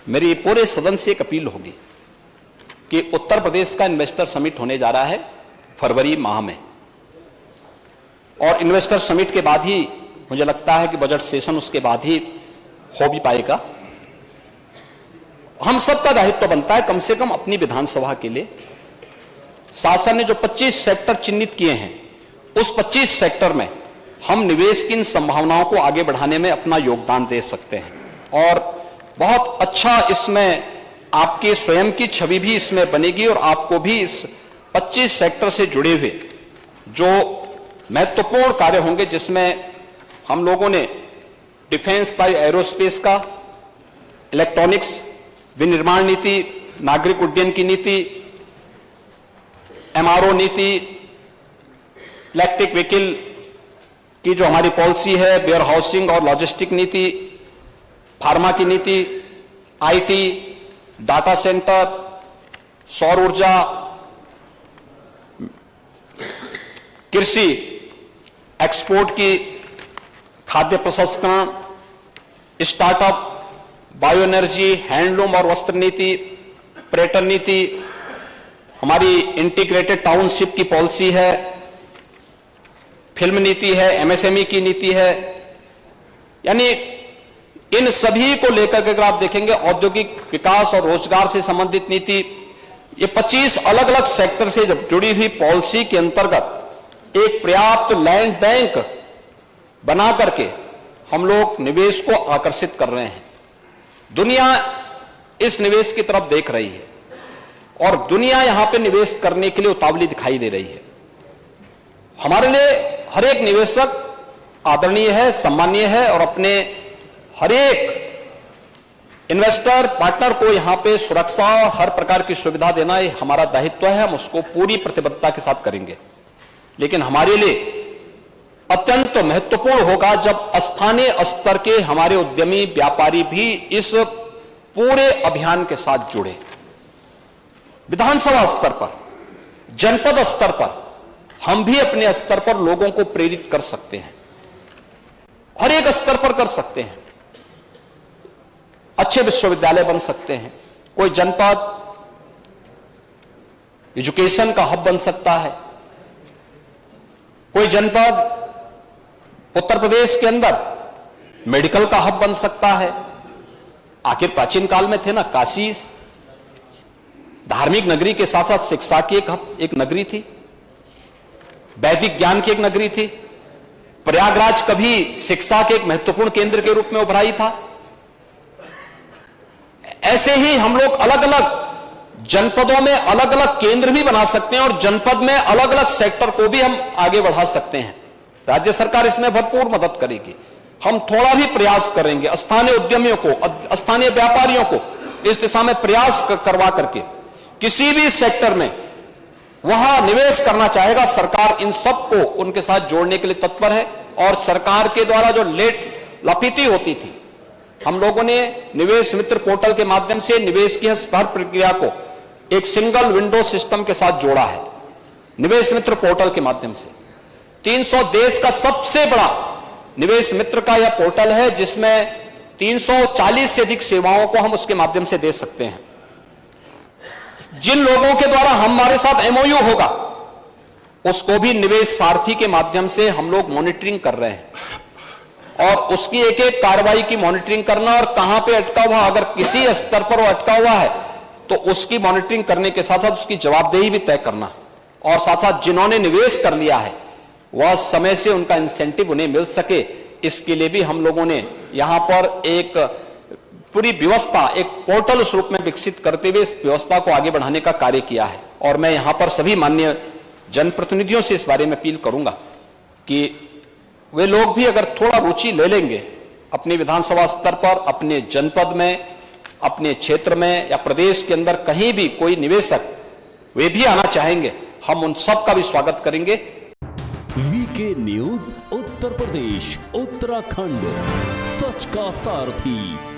मेरी पूरे सदन से एक अपील होगी कि उत्तर प्रदेश का इन्वेस्टर समिट होने जा रहा है फरवरी माह में, और इन्वेस्टर समिट के बाद ही मुझे लगता है कि बजट सेशन उसके बाद ही हो भी पाएगा। हम सबका दायित्व बनता है कम से कम अपनी विधानसभा के लिए शासन ने जो 25 सेक्टर चिन्हित किए हैं, उस 25 सेक्टर में हम निवेश की इन संभावनाओं को आगे बढ़ाने में अपना योगदान दे सकते हैं। और बहुत अच्छा इसमें आपकी स्वयं की छवि भी इसमें बनेगी और आपको भी इस 25 सेक्टर से जुड़े हुए जो महत्वपूर्ण कार्य होंगे, जिसमें हम लोगों ने डिफेंस बाय एरोस्पेस का, इलेक्ट्रॉनिक्स, विनिर्माण नीति, नागरिक उड्डयन की नीति, एमआरओ नीति, इलेक्ट्रिक व्हीकल की जो हमारी पॉलिसी है, वेयर हाउसिंग और लॉजिस्टिक नीति, फार्मा की नीति, आईटी, डाटा सेंटर, सौर ऊर्जा, कृषि, एक्सपोर्ट की, खाद्य प्रसंस्करण, स्टार्टअप, बायो एनर्जी, हैंडलूम और वस्त्र नीति, पर्यटन नीति, हमारी इंटीग्रेटेड टाउनशिप की पॉलिसी है, फिल्म नीति है, एमएसएमई की नीति है। यानी इन सभी को लेकर के अगर आप देखेंगे, औद्योगिक विकास और रोजगार से संबंधित नीति, ये 25 अलग अलग सेक्टर से जब जुड़ी हुई पॉलिसी के अंतर्गत एक पर्याप्त लैंड बैंक बना करके हम लोग निवेश को आकर्षित कर रहे हैं। दुनिया इस निवेश की तरफ देख रही है और दुनिया यहां पे निवेश करने के लिए उतावली दिखाई दे रही है। हमारे लिए हर एक निवेशक आदरणीय है, सम्मानीय है और अपने हर एक इन्वेस्टर पार्टनर को यहां पे सुरक्षा, हर प्रकार की सुविधा देना ये हमारा दायित्व है। हम उसको पूरी प्रतिबद्धता के साथ करेंगे। लेकिन हमारे लिए अत्यंत महत्वपूर्ण होगा जब स्थानीय स्तर के हमारे उद्यमी व्यापारी भी इस पूरे अभियान के साथ जुड़े। विधानसभा स्तर पर, जनपद स्तर पर हम भी अपने स्तर पर लोगों को प्रेरित कर सकते हैं, हर एक स्तर पर कर सकते हैं। अच्छे विश्वविद्यालय बन सकते हैं, कोई जनपद एजुकेशन का हब बन सकता है, कोई जनपद उत्तर प्रदेश के अंदर मेडिकल का हब बन सकता है। आखिर प्राचीन काल में थे ना, काशी धार्मिक नगरी के साथ साथ शिक्षा की एक नगरी थी, वैदिक ज्ञान की एक नगरी थी। प्रयागराज कभी शिक्षा के एक महत्वपूर्ण केंद्र के रूप में उभरा ही था। ऐसे ही हम लोग अलग अलग जनपदों में अलग अलग केंद्र भी बना सकते हैं और जनपद में अलग अलग सेक्टर को भी हम आगे बढ़ा सकते हैं। राज्य सरकार इसमें भरपूर मदद करेगी। हम थोड़ा भी प्रयास करेंगे, स्थानीय उद्यमियों को, स्थानीय व्यापारियों को इस दिशा में प्रयास करवा करके किसी भी सेक्टर में वहां निवेश करना चाहेगा, सरकार इन सबको उनके साथ जोड़ने के लिए तत्पर है। और सरकार के द्वारा जो लेट लपीती होती थी, हम लोगों ने निवेश मित्र पोर्टल के माध्यम से निवेश की हर प्रक्रिया को एक सिंगल विंडो सिस्टम के साथ जोड़ा है। निवेश मित्र पोर्टल के माध्यम से 300 देश का सबसे बड़ा निवेश मित्र का यह पोर्टल है, जिसमें 340 से अधिक सेवाओं को हम उसके माध्यम से दे सकते हैं। जिन लोगों के द्वारा हमारे साथ एमओयू होगा, उसको भी निवेश सारथी के माध्यम से हम लोग मॉनिटरिंग कर रहे हैं और उसकी एक एक कार्रवाई की मॉनिटरिंग करना और कहां पे अटका हुआ, अगर किसी स्तर पर वो अटका हुआ है तो उसकी मॉनिटरिंग करने के साथ साथ उसकी जवाबदेही भी तय करना, और साथ साथ जिन्होंने निवेश कर लिया है वह समय से उनका इंसेंटिव उन्हें मिल सके, इसके लिए भी हम लोगों ने यहां पर एक पूरी व्यवस्था, एक पोर्टल उस रूप में विकसित करते हुए इस व्यवस्था को आगे बढ़ाने का कार्य किया है। और मैं यहां पर सभी माननीय जनप्रतिनिधियों से इस बारे में अपील करूंगा कि वे लोग भी अगर थोड़ा रुचि ले लेंगे अपनी विधानसभा स्तर पर, अपने जनपद में, अपने क्षेत्र में या प्रदेश के अंदर कहीं भी कोई निवेशक वे भी आना चाहेंगे, हम उन सब का भी स्वागत करेंगे। वीके न्यूज उत्तर प्रदेश, उत्तराखंड, सच का सारथी।